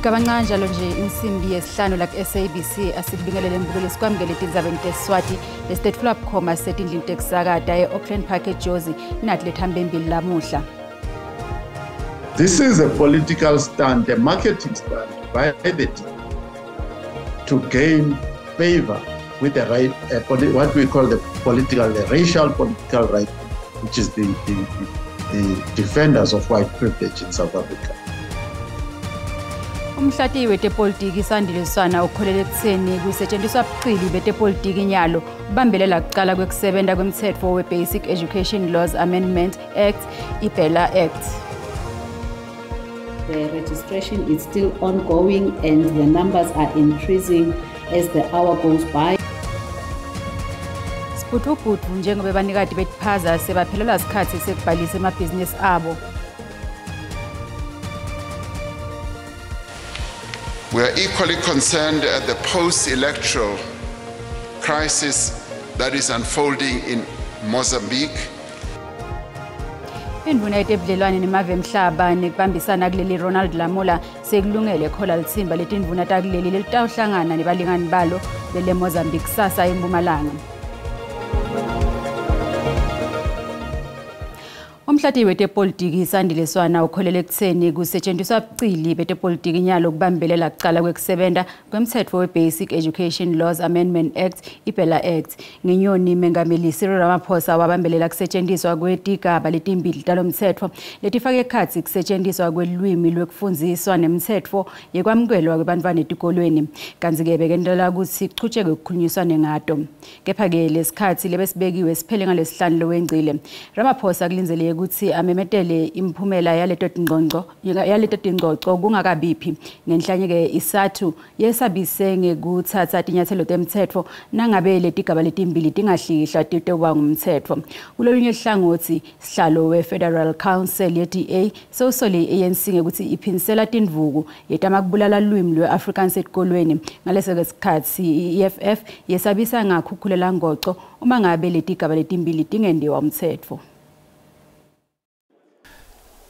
Igabanga njalo nje insimbi yesihlanu la SABC asikubingelele mbukelo sikwamukele tindzabeni teSwati le-State Flop Coma setindlini tekusakata e-Auckland Park eJozi nathi lethambe embili lamuhla. This is a political stunt, a marketing stunt by the team to gain favor with the right, what we call the racial political right, which is the defenders of white privilege in South Africa. Umhlati wetepolitiki isandiliswana ukholele ekutheni kusetshenziswa buqili betepolitiki nyalo ubambelela kuqala kwekusebenza kwemthetho we-Basic Education Laws Amendment Act, iBELA Act. The registration is still ongoing and the numbers are increasing as the hour goes by. Sibhutubhutu njengoba banikati betiphaza sebaphelela isikhathi sekubhalisa emabhizinisi abo. We are equally concerned at the post-electoral crisis that is unfolding in Mozambique. Induna yetebudlelwane nemave emhlaba nekubambisana kuleli Ronald Lamola sekulungele khola lithimba letindvuna takuleli lelitawuhlangana nebalingani balo bele Mozambique sasa eMpumalanga. Umhlati wetepolitiki isandiliswana ukholele ekutheni kusetshenziswa buqili betepolitiki nyalo kubambelela kuqala kwekusebenza kwemthetho we-Basic Education Laws Amendment Act, iBELA Act. Ngenyoni mengameli Cyril Ramaphosa wabambelela kusetshenziswa kwetigaba letimbili talomthetho letifake ekhatsi kusetshenziswa kwelulwimi lwekufundziswa nemthetho yekwamukelwa kwebantfwana etikolweni. Kanti-ke bekendlela ukuthi kuchutshekwe ukukhulunyiswane ngato. Kepha-ke lesikhathi lebesibekiwe siphele ngalesihlanu loWengcile. Ramaphosa kulindzele ukuthi amemetele imphumela yaleto tingcoco kungakabiphi ngenhlanye ke isathu yesabise ngekuthatha tinyathelo temthetho nangabe letigaba letimbili tingahlihla titoba ngumthetho. Kulolunye ihlangothi sihlalo we-Federal Council ye-DA sewusole ANC ngekuthi iphinisela tindvuku yetamakubulala lwimi lwe-Afrikaans etikolweni ngaleso sikhathi i-EFF yesabisa ngakhukhulela ngoco uma ngabe letigaba letimbili tingendiwa umthetho.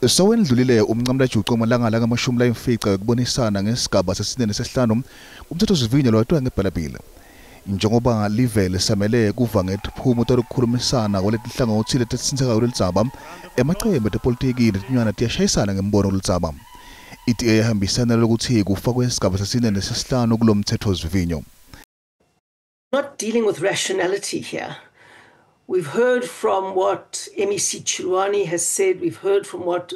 Sowendlulile umncamla juqo malanga ngamashumi la imfica kubonisana ngesigaba sesine nesesihlanu umthetho sivinyo lwatwa ngebhalabhila njengoba livele samele kuva ngetiphumo tokukhulumisana kwaletihlanga uthile tesinseka lelitsaba emaqembu epolitiki netinyana tiyashayisana ngembono lelitsaba ithi ehambisana lokuthi kufakwe isigaba sesine nesesihlanu kulomthetho sivinyo. Not dealing with rationality here. We've heard from what MEC Chilwani has said. We've heard from what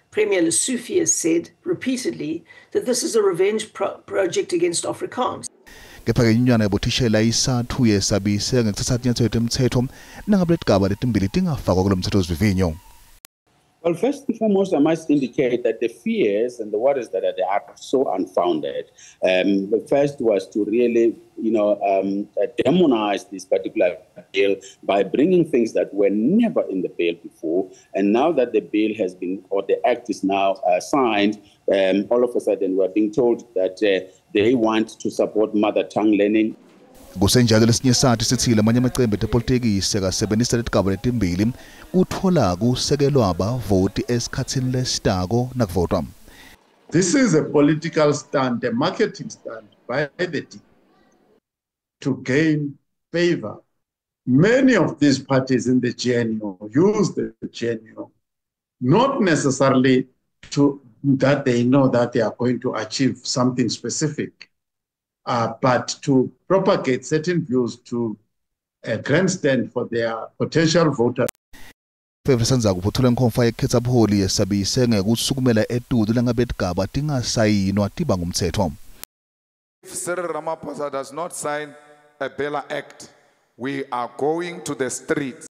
Premier Lesufi has said repeatedly, that this is a revenge project against Afrikaans. Kepha inyana yebothishela isathu yesabise ngekuthatha inyathelo temthetho nangabe letigaba letimbili tingafakwa kulomthetho sivinyo. Well, first and foremost, I must indicate that the fears and the worries that are so unfounded. The first was to really, demonize this particular bill by bringing things that were never in the bill before. And now that the bill has been, or the act is now signed, all of a sudden we're being told that they want to support mother tongue learning. Kusenjalo lesinye sathi sithile amanye amaqembu epolitiki sekasebenzisa letigaba letimbili kuthola kusekelwa abavoti esikhathini lesitako nakuvotwa. This is a political stunt, a marketing stunt by the team to gain favor. Many of these parties in the GNU use the GNU not necessarily that they know that they are going to achieve something specific. But to propagate certain views to grandstand for their potential voters. Sanza kuphothula inkhomfa yekhetha buholi yesabise ngekusukumela edudu langabetigaba tingasayinwa tiba ngumthetho. If Cyril Ramaphosa does not sign a BELA Act, we are going to the streets.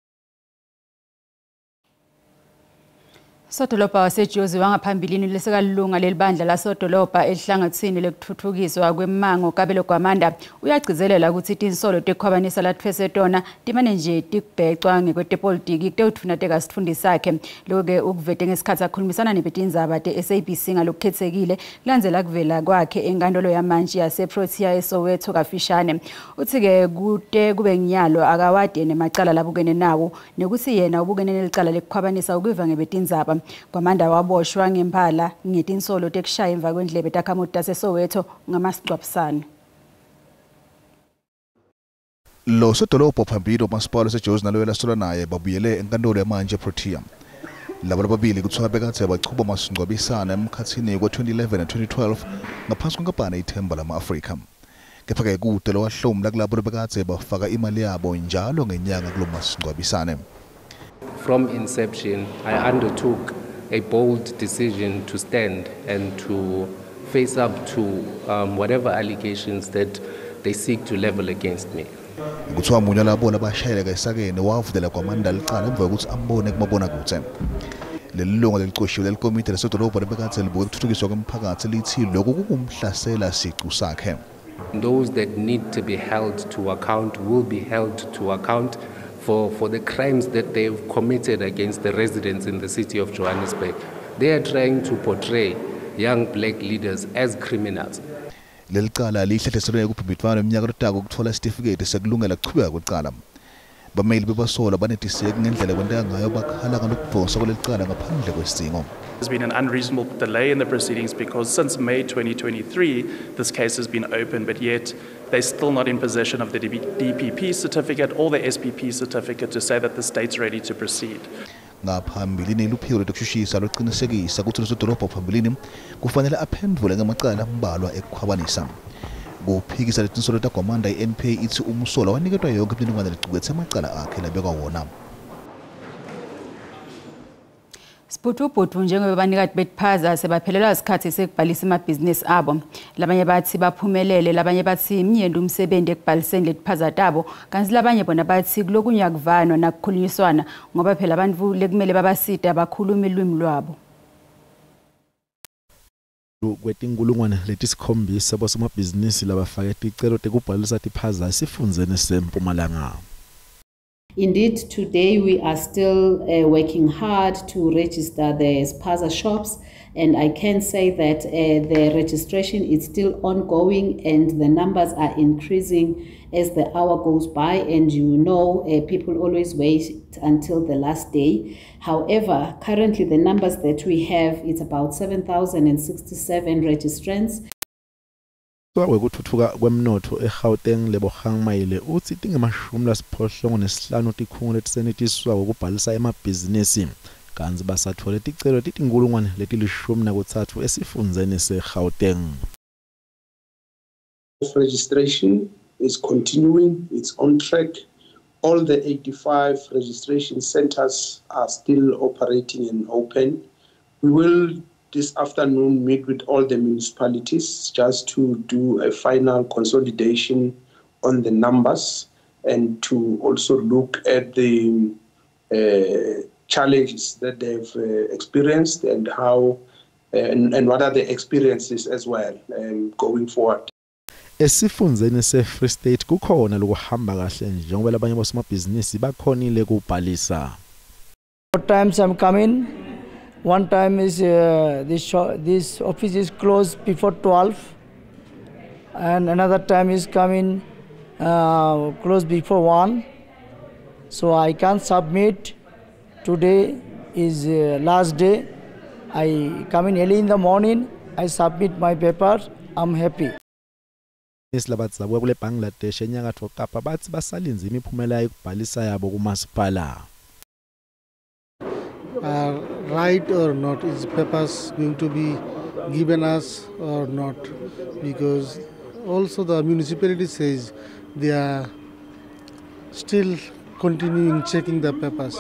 Sodolobha waseJozi wangaphambilini lesekalunga lelibandla lasodolobha elihlangathini lekuthuthukiswa kwemango Kabelo Gwamanda uyagcizelela ukuthi tinsolo tekhwabanisa lathwesetona timane nje tikubhecwa ngekwetepolitiki kutewuthuna tekasifundi sakhe loke ukuvete ngesikhathi akhulumisana nebetindzaba te-SABC ngalokukhethekile kulandzela kuvela kwakhe enkantolo yamanje yaseProtea eSoweto kafishane uthi-ke kute kube nyalo akawade nemacala labukene nawo nekuthi yena ubukene nelicala lekukhwabanisa ukuva ngebetindzaba Kwamanda. Kwamanda waboshwa ngemphala ngetinsolo tekushaya emva kwendlebe takhamuti taseSoweto ngamasicwabisane. Lo sodolopho phambili umasipala seJozi naloyela sola naye babuyele enkantolo yamanje eProtea. Labo lababili kuthiwa bekade bachubha amasingcwabisana emkhathini kwa-2011 na-2012 ngaphansi kwenkampani ithemba lama-Afrika. Kepha-ke kude lowahlomula kulabo bekade bafaka imali yabo njalo ngenyanga kulo masingcwabisane. From inception, I undertook a bold decision to stand and to face up to whatever allegations that they seek to level against me. Kuthiwa munye labo labashayeleka esakeni wavulela Kwamanda licala emva kokuthi ambone kumabonakude. Leli lunga lelicoshiwe lelikomiti lesodolobha lebekade libuke ukuthuthukiswa kwemiphakathi lithi lokhu kukumhlasela siqu sakhe. Those that need to be held to account will be held to account for the crimes that they've committed against the residents in the city of Johannesburg. They are trying to portray young black leaders as criminals. Leli cala lihlehleselwe kuphibhithwana eminyaka lotako ukuthola isitifiketi sekulungela kuchubeka kwecala. Bameli bebasola banetiseke ngendlela kwenteka ngayo bakhala kanokubhonsa kuleli cala ngaphandle kwesidingo. There's been an unreasonable delay in the proceedings because since May 2023, this case has been open, but yet they're still not in possession of the DPP certificate or the SPP certificate to say that the state's ready to proceed. Ngaphambilini luphiko lokushushisa loqinisekisa ukuthi lesodolopha phambilini kufanele aphendvule ngamacala ambalwa ekukhwabanisa. Kuphikisa letinsolo taKwamanda iNPA ithi umsola waniketwa yonke imininingwane licukethe amacala akhe labekwa wona. Sibhutubhutu njengoba banikati betiphaza sebaphelelwa isikhathi sekubhalisa amabhizinisi abo. Labanye bathi baphumelele, labanye bathi imnyendo umsebenzi ekubhaliseni letiphaza tabo, kanti labanye bona bathi kulokunya kuvanwa nakukhulunyiswana ngoba phela abantu lekumele babasida bakhuluma ilwimi lwabo. Kwetinkulungwane letisikhombisa bosomabhizinisi labafake ticelo tekubhalisa tiphaza esifundzeni seMpumalanga. Indeed, today we are still working hard to register the spaza shops, and I can say that the registration is still ongoing and the numbers are increasing as the hour goes by, and people always wait until the last day. However, currently the numbers that we have, it's about 7,067 registrants. Kwekuthuthuka kwemnotho eGauteng lebohang mayile uthi tinge-85 tikhungo letisenetiswa ukubhalisa emabhizinisi kanti basathole ticelo titinkulungwane leti-13 esifundzeni seGauteng. Registration is continuing, it's on track. All the 85 registration centers are still operating and open. We will this afternoon meet with all the municipalities just to do a final consolidation on the numbers and to also look at the challenges that they've experienced and how and what are the experiences as well going forward. Esifundzeni se-Free State kukhona lokuhamba kahle njengoba labanye bosomabhizinisi bakhonile kubhalisa. 4 times I'm coming. One time is this office is closed before 12, and another time is coming closed before 1. So I can't submit. Today is last day. I come in early in the morning. I submit my paper. I'm happy. Islabatsabuya kule Bangladesh enyakatho Kapa bathi basalinza imiphumela yokubhalisa yabo kumasipala. Right or not, is papers going to be given us or not? Because also the municipality says they are still continuing checking the papers,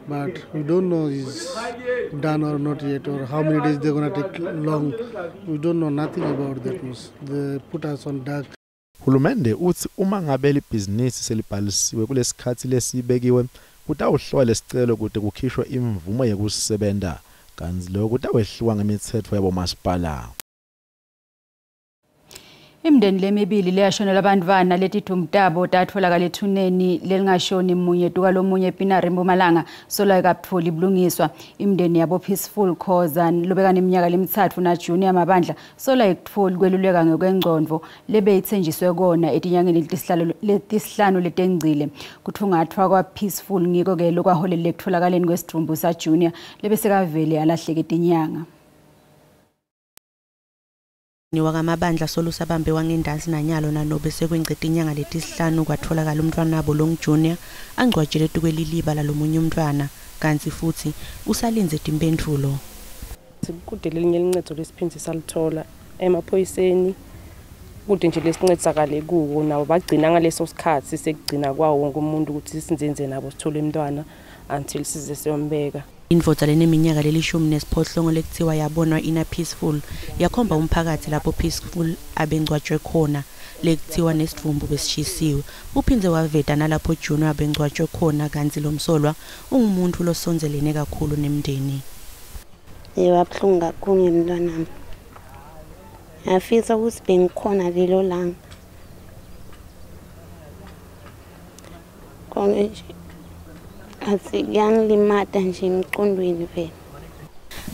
but we don't know is done or not yet, or how many days they're going to take long. We don't know nothing about that news. They put us on dark. Hulumende uthi uma ngabe libhizinisi selibhalisiwe kulesikhathi lesibekiwe kutawuhlwa lesicelo kude kukhishwe imvumo yokusebenza kanti lokho kutawehluka ngemithetho yabo masipala. Imndeni lemibili leyashonela abantwana letidumtabo tatholakala ethuneni lelingashoni munye tuka lomunye ePinari eMpumalanga sola kaPhuli bulungiswa. Imndeni yabo Peaceful Khoza lobeka neminyaka lemithathu na Junior Mabandla sola ekutfoli kweluleka ngokwengcondvo lebe ithenjiswe kona etinyangeni letisihlanu letengcile. Kuthungathwa kwa Peaceful ngiko ke lokwaholela ekutfolakaleni kwesidumbu sa Junior lebe sekavele alahleke etinyanga. Wakamabandla solusa bambe wangendansi nanyalo nanobe sekwengcede inyanga letisihlanu kwatholakala umntwana wabo Long Junior angcwatshele tukweliliba lalomunye umntwana kanti futhi usalinze impendvulo. Kude lelinye lincedo lesiphinzi salithola emaphoyiseni kude nje lesincedisakale kuwo nawo bagcina ngaleso sikhathi sekugcina kwawo wonke umuntu ukuthi sinzenze nabo sithole umntwana until size siyombeka. Indvodza leneminyaka lelishumi nesiphohlongo lekuthiwa yabonwa ina Peaceful yakhomba umphakathi lapho Peaceful abengcwatshwe khona lekuthiwa nesidumbu besishisiwe. Uphindze waveta nalapho Junior abengcwatshwe khona kanti lo msolwa ungumuntu losonzelene kakhulu nemndeni. Yebabhlungu kakhulu ngemntwanami. Ngiyafisa ukuthi bengikhona lelo langa. Konje asiyangilimata nje emqondweni vele.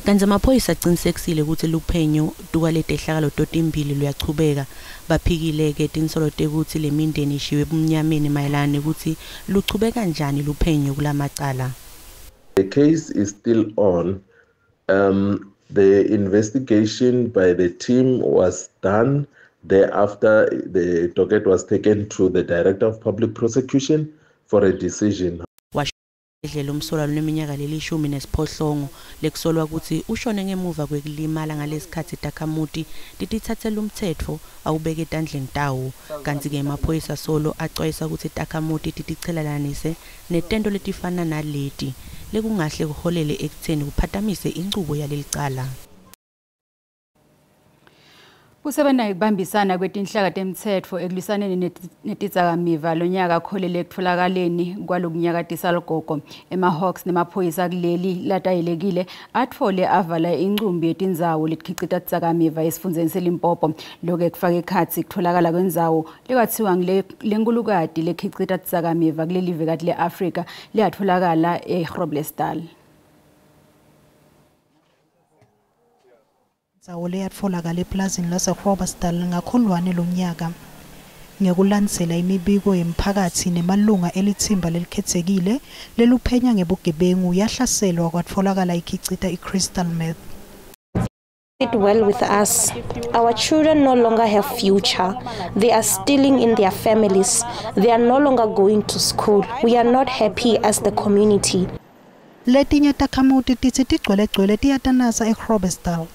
Kanti amaphoyisa aqinisekisile ukuthi luphenyo tukwalete ehlakalo totimbili luyachubeka baphikileke etinsolo tekuthi lemindeni ishiwe ebumnyameni mayelana ukuthi luchubeka kanjani luphenyo kulamacala. The case is still on. The investigation by the team was done. Thereafter, the docket was taken to the Director of Public Prosecution for a decision. Edlela umsolwa luneminyaka lelishumi nesiphohlongo lekusolwa ukuthi ushone ngemuva kwekulimala ngalesikhathi Takamuti litithathela umthetho awubeke etandleni tawo kanti ke amaphoyisa solo axwayisa ukuthi Takamuti titichelelanise netento letifana naleti lekungahle kuholele ekutheni kuphathamise inqubo yalelicala. Kusebenza ukubambisana kwetinhlaka temthetho ekulisaneni netidzakamiva lonyaka kholele ekutfolakaleni kwalokunyakatisa ligogo ema-Hawks nemaphoyisa kuleli latayelekile atfole avala incumbi yetindzawo letikhicita tidzakamiva esifundzeni seLimpopo loke kufaka ekhatsi kutfolakala kwendzawo lekathiwa lenkulukati lekhicita tidzakamiva kuleli vekati le-Afrika leyatfolakala eGroblersdal. Indzawo leyatfolakala eplazini laseGroblersdal ngakholwane lonyaka ngekulandzela imibiko yemphakathi nemalunga elithimba lelikhethekile leluphenya ngebugebengu yahlaselwa kwatfolakala ikhicita iCrystal meth. It well with us. Our children no longer have future. They are stealing in their families. They are no longer going to school. We are not happy as the community. Letinye Takamuti titsi tigcwele tiyatanasa eGroblersdal.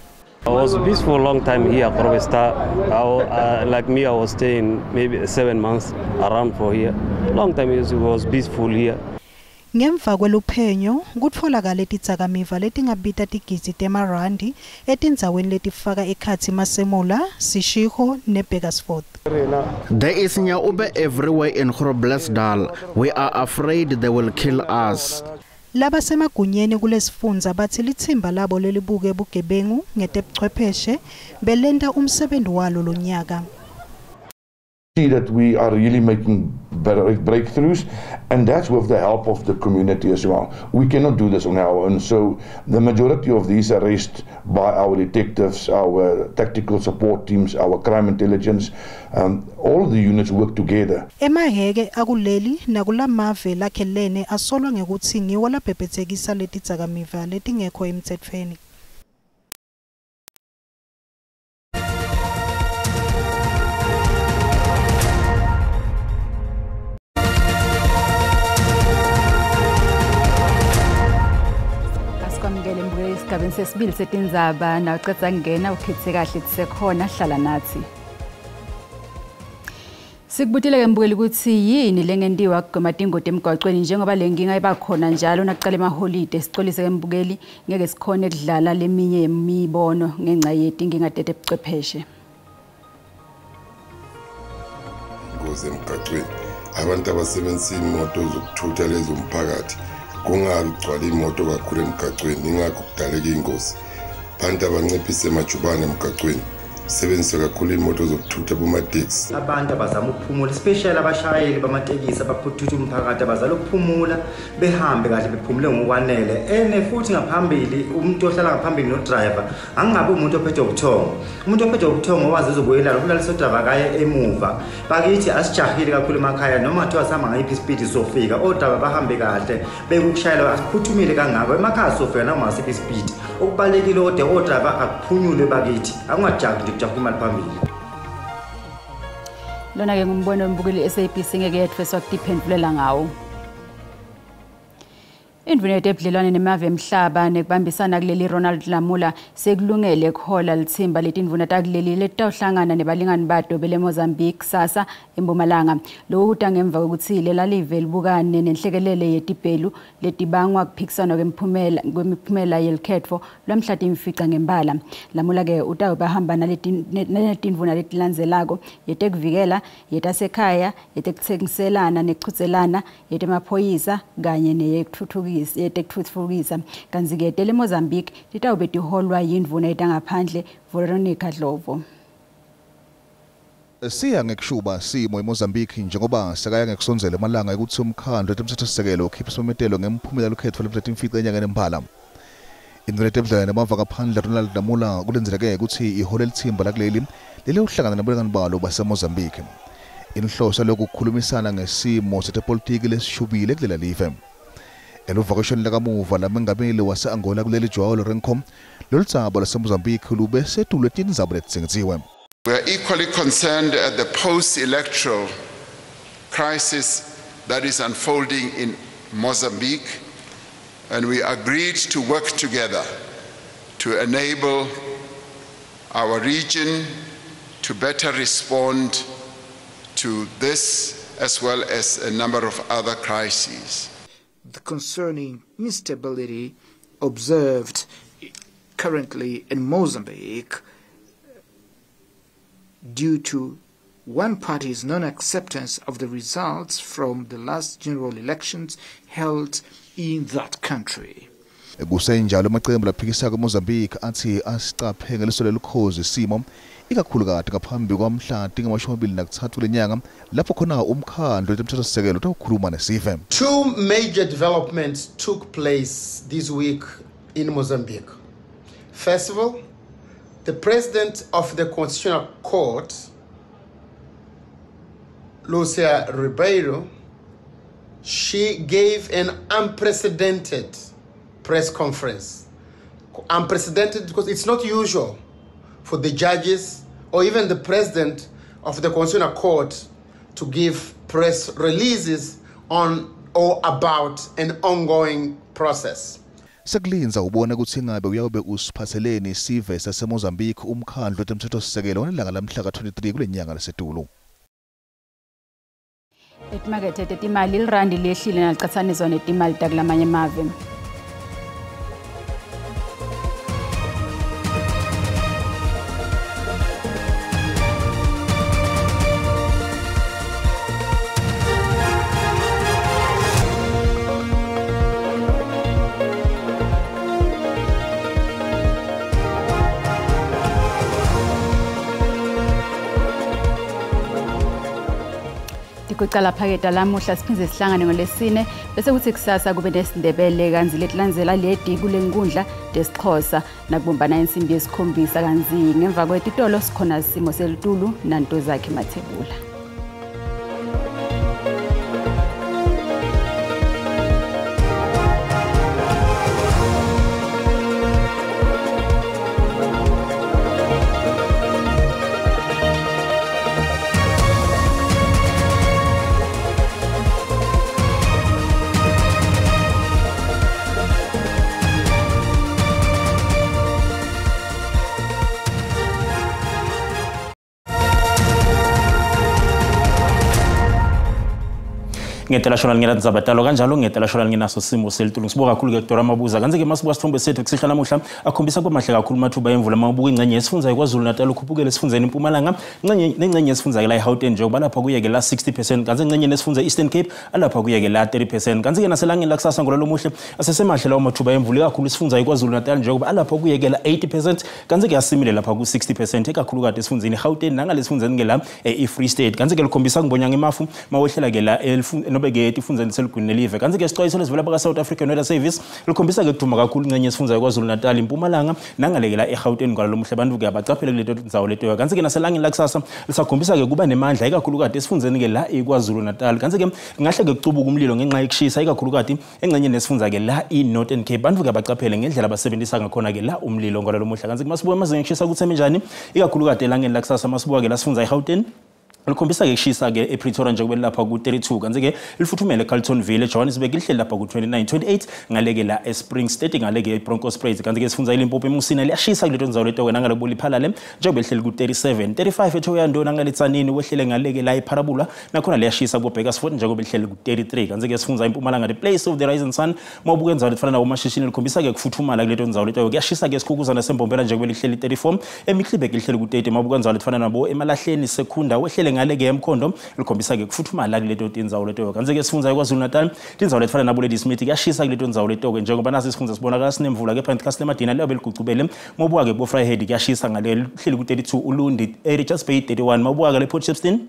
I was peaceful a long time here at Groblersdal. Like me, I was staying maybe 7 months around for here. Long time it was peaceful here. Ngemva kweluphenyo kutfolakala tidzakamiva letingabita tigidzi temarandi etindzaweni letifaka ekhatsi Masemola, Sishego neBurgersfort. There is nyaube everywhere in Groblersdal. We are afraid they will kill us. Laba semagunyeni kulesifundza bathi lithimba labo lelibuke ebugebengu ngetebuchwepheshe belenda umsebenzi walo lonyaka. See that we are really making breakthroughs, and that's with the help of the community as well. We cannot do this on our own, so the majority of these arrests by our detectives, our tactical support teams, our crime intelligence, all the units work together. Emaheke akuleli nakulamave lakhelene asolwa ngekuthi ngiwo labhebhethekisa letidzakamiva letingekho emtsetfweni. Esigabeni sesibili setindzaba nawucedza ngena ukhitse kahle tisekhona hlala nathi. Sikubutile ke mbukeli ukuthi yini lengentiwa kugwema tingoti emgwaqweni njengoba lenkinga ibakhona njalo nakuqala emaholide sicolise ke mbukeli ngeke sikhone ukudlala leminye yemibono ngenxa yetinkinga tetebuchwepheshe. Ngoze emgwaqweni abantu abasebenzisa imoto zokuthutha lezo umphakathi kungabi gcwala imoto kakhulu emgwaqweni ingakho kudaleka ingozi. Abantu abanciphise emajubane emgwaqweni sebenzisa kakhulu imoto zokuthutha bomataxi. Abantu abazama ukuphumula, especially abashayeli bamatekisi abaphuthuta umphakathi abazama ukuphumula behambe kahle bephumule ngokwanele. Ene futhi ngaphambili umuntu ohlala ngaphambili no driver angabe umuntu ophethe ubuthongo. Umuntu ophethe ubuthongo wazi uzobuyela ukulaliswa driver kaye emuva. Bakithi asijahile kakhulu emakhaya noma kuthiwa sihamba ngayiphi speed sofika. Odaba bahambe kahle bekushayela asiphuthumile kangako emakhaya sofika noma asiphi speed. Okubalekile ode odriver akuphunyulwe bakithi. Angajahi nje kujaha imali phambili. Lona ke ngumbono ombukeli SABC ngeke yetfeswa kudiphendulela ngawo. Indvuna yetebudlelwane nemave emhlaba nekubambisana kuleli Ronald Lamula sekulungele ukuhola lithimba letindvuna takuleli letawuhlangana nebalingani bato bele Mozambique sasa eMpumalanga. Lokhu kuta ngemva kokuthi lela live libukane nenhlekelele yetibhelu letibangwa kuphikisana kwemiphumela yelkhetfo lwamhla timfica ngembala. Lamula ke utawubahamba netindvuna letilandzelako yetekuvikela, yetasekhaya, yetekutsengiselana nekuchudzelana, yetemaphoyisa kanye yetekuthutfukisa. Kanzi-ke tele Mozambique litawube tiholwa yindvuna yetangaphandle Veronica Dlovo. Siya ngekushuba simo eMozambique njengoba sekaya ngekusonzela emalanga ukuthi umkhandlu wetemthethosisekelo ukhipha isimemetelo ngemphumela lokhetho letimfica enyangeni emphala. Indvuna yetebudlelwane nemava ngaphandle Ronald Lamula kulenzeleke ukuthi ihole lithimba lakuleli lele uhlangana nabalingani balo baseMozambique. Inhloso lokukhulumisana ngesimo setepolitiki lesishubile kulela live. Eluvakasheni lakamuva lamengameli wase-Angola kuleli João Lourenço lolutsaba laseMozambique lube setulwe tindzaba letitsengitsiwe. We are equally concerned at the post-electoral crisis that is unfolding in Mozambique, and we agreed to work together to enable our region to better respond to this as well as a number of other crises. The concerning instability observed currently in Mozambique due to one party's non-acceptance of the results from the last general elections held in that country. Kusenjalo amaqembu laphikisa eMozambique athi asiqaphe ngeliso lelukhozi isimo ikakhulukazi ngaphambi kwamhla tinga-23 lenyanga lapho khona umkhandlu wetemthethosisekelo utawukhuluma nesive. Two major developments took place this week in Mozambique. First of all, the president of the Constitutional Court, Lucia Ribeiro, she gave an unprecedented press conference. Unprecedented because it's not usual for the judges or even the president of the Constitutional Court to give press releases on or about an ongoing process. Sekulinza ubona ukuthi ngabe uyabe usiphatheleni isive saseMozambique umkhandlu wetemthethosisekelo ngelanga lamhla ka-23 kule nyanga lesetulu. Etimakethe tetimali lirandi lehlile nalicathaniswa netimali takulamanye mave. Kucala phaketa lamuhla siphindze sihlangane ngolesine bese kuthi kusasa kube nesindebele kanzi letilandzela ledi kule nkundla desixhosa nakubumbana insimbi yesikhombisa kanzi ngemva kwetitolo sikhona simo selitulu nanto zakhe mathebula. ngedela shona ngena nzabatalo kanjalo ngedela shona nginaso simo selitulu ngizibuka kakhulu ke Dr. Mabuza kanti ke masibuka sithombe sethu kusihla namuhla akhombisa kwamahle kakhulu mathuba emvula mabuka ingcenye yesifundza eKwaZulu Natal ukhuphukele esifundeni eMpumalanga nengcenye yesifundza ke la eGauteng njengoba lapha kuyeke la 60% kanti ingcenye nesifundza eEastern Cape alapha kuyeke la 30% kanti ke naselangeni la kusasa ngolalo muhle asesemahle lawo mathuba emvula kakhulu isifundza eKwaZulu Natal njengoba alapha kuyeke la 80% kanti ke yasimile lapha ku 60% ekakhulu kade esifundeni eGauteng nangalesifundeni ke la eFree State kanti ke likhombisa ngibonga ngemafu mawehlela ke la nobeke ifundeni seligwini nelive kanti ke isixwayiso lesivela baka South African Weather Service likhombisa ke kuduma kakhulu ingcenye yesifundza eKwaZulu Natal eMpumalanga nangalekela eGauteng ngalo muhle abantu ke abacaphele kuleto ndzawo leto kanti ke naselangeni la kusasa lisakhombisa ke kuba nemandla ekakhulu kade esifundeni ke la eKwaZulu Natal kanti ke ngahle ke kucubuka umlilo ngenxa yekushisa ekakhulu kade engcenye nesifundza ke la eNorthern Cape abantu ke abacaphele ngendlela abasebenzisa ngakhona ke la umlilo ngalo muhle kanti masibuke mazinga ekushisa kutheme njani ekakhulu kade elangeni la kusasa masibuka ke la sifundza eGauteng likhombisa ke kushisa ke ePretoria njengoba lapha ku 32 kanti ke lifuthumele eCarlton Village Johannesburg lihleli lapha ku 29 28 ngaleke la eSpring State ngaleke eBroncos Parade kanti ke sifundza iLimpopo eMusina liyashisa kuleto ndzawo leto ke nangale boliphalale njengoba lihleli ku 37 35 eThoyando nangaletsanini wehlele ngaleke la eParabula nakhona liyashisa ku Bakersford njengoba lihleli ku 33 kanti ke sifundza eMpumalanga the place of the rising sun mabuke ndzawo lefana nawo mashishini likhombisa ke kufuthumala kuleto ndzawo leto kuyashisa ke isikhukuzana sembombela njengoba lihleli 34 eMiklibek lihleli ku 30 mabuke ndzawo lefana nabo emalahleni Sekunda wehlele ngaleke emkhondo likhombisa ke kufuthumala kuleto tindzawo leto kanti ke sifundza eKwaZulu Natal tindzawo lefana nabo Lady Smith kuyashisa kuleto ndzawo leto njengoba nasi isifundza sibonakala sinemvula ke Plant Castle Madina leyo beligucubele mabuka ke bo Vryhead kuyashisa ngale lihleli ku 32 uLundi eRichards Bay 31 mabuka ke le Port Shepstone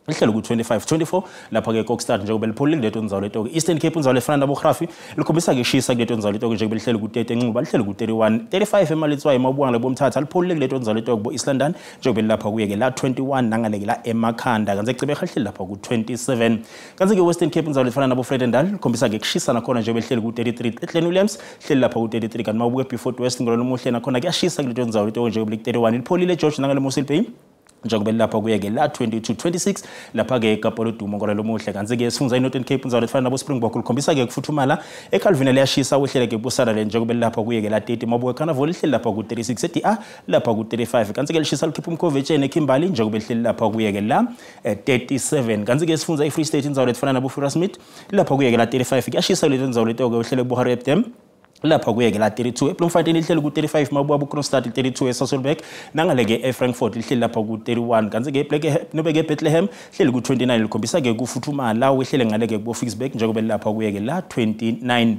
lihlelo ku 25 24 lapha ke Kokstad njengoba lipholile kuleto ndzawo leto Eastern Cape ndzawo lefana nabo Grafi likhombisa ke shisa kuleto ndzawo leto njengoba lihlelo ku 30 enquba lihlelo ku 31 35 emalitswayo mabuka lebo mthatha lipholile kuleto ndzawo leto ku East London njengoba lapha kuyeke la 21 nangaleke la eMakhanda kanti ecebe lihlelo lapha ku 27 kanti ke Western Cape ndzawo lefana nabo Vredendal likhombisa ke kushisa nakhona njengoba lihlelo ku 33 Ethlen Williams lihlelo lapha ku 33 kanti mabuke Beaufort West ngololo muhle nakhona kuyashisa kuleto ndzawo leto njengoba ku 31 lipholile George nangale Mossel Bay njengoba lapha kuyeke la 22 26 lapha ke eKapa lodumo ngolalo muhle kanti ke sifundza eNorthern Cape ndzawo lefana nabo Springbok likhombisa ke kufuthumala eCalvin liyashisa wehlele ke kuSutherland njengoba lapha kuyeke la 30 mabuke Carnival lihleli lapha ku 36 ethi lapha ku 35 kanti ke lishisa likhipha umkhovetsheni eKimberley njengoba lihleli lapha kuyeke la 37 kanti ke sifundza eFree State ndzawo lefana nabo Furasmith lapha kuyeke la 35 kuyashisa leto ndzawo leto ke wehlele ku Harriet Dam lapha kuyeke la 32 eBloemfontein lihleli ku 35 mabuka buKroonstad 32 eSasolburg nangaleke eFrankfurt lihleli lapha ku 31 kanti ke nobeke eBethlehem lihleli ku 29 likhombisa ke kufuthumala wehlele ngaleke kuBofixburg njengoba lapha kuyeke la 29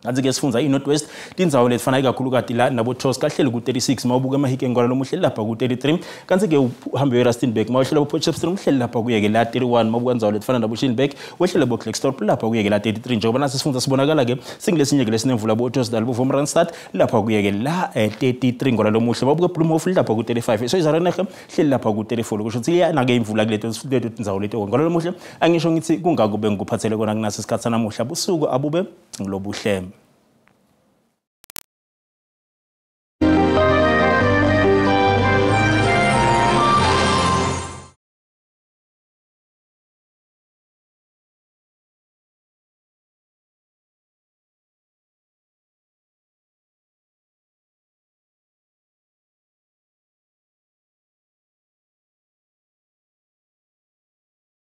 kanti ke sifundza eNorthwest tindzawo lefana kakhulu kati la nabo Tosca lihleli ku 36 mawubuka emahike ngolalo muhle lapha ku 33 kanti ke uhambe eRustenburg mawuhlela ePotchefstroom lihleli lapha kuyeke la 31 mabuka ndzawo lefana nabo Schillenburg wehlele eBoxlextorp lapha kuyeke la 33 njengoba nasi sifundza sibonakala ke singilesinye ke lesinemvula boTosdal boVomranstad lapha kuyeke la 33 ngolalo muhle mabuka eBloemhof lapha ku 35 eSoizarenegem lihleli lapha ku 34 kusho ukuthi yana ke imvula kuleto tindzawo leto ngolalo muhle angisho ngithi kungakube ngikuphathele kona kunasi isikhathi sanamuhla busuku abube ngilobuhle